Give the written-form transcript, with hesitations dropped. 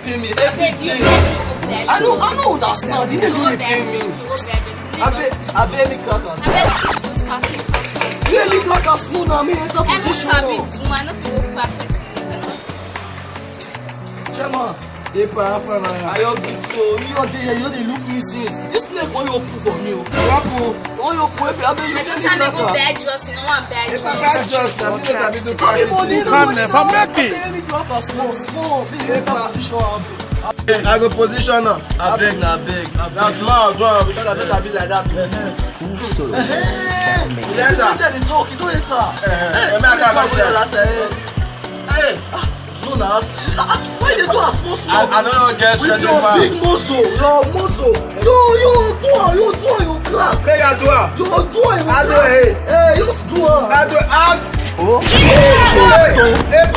pay me everything. I know that's not. You dey pay me. I barely crackers. You barely crackers full now. Me enter position. Chema. I don't get so. You dey look me since. This neck want you open for me. Want you open? I bet you. I don't time I go bad dress. You know I'm bad dress. It's a bad dress. I'm just a bit too Come never make it. I go position now. I beg. That's small as well. Because I be like that. School story. Yes, sir. You talk. You don't enter. Hey. Jonas, why you do a small? I don't know guess with your big muscle, your muscle. You crack. Hey, I do it. You do it. I do it. Hey, you do it. I do it. Oh. Hey,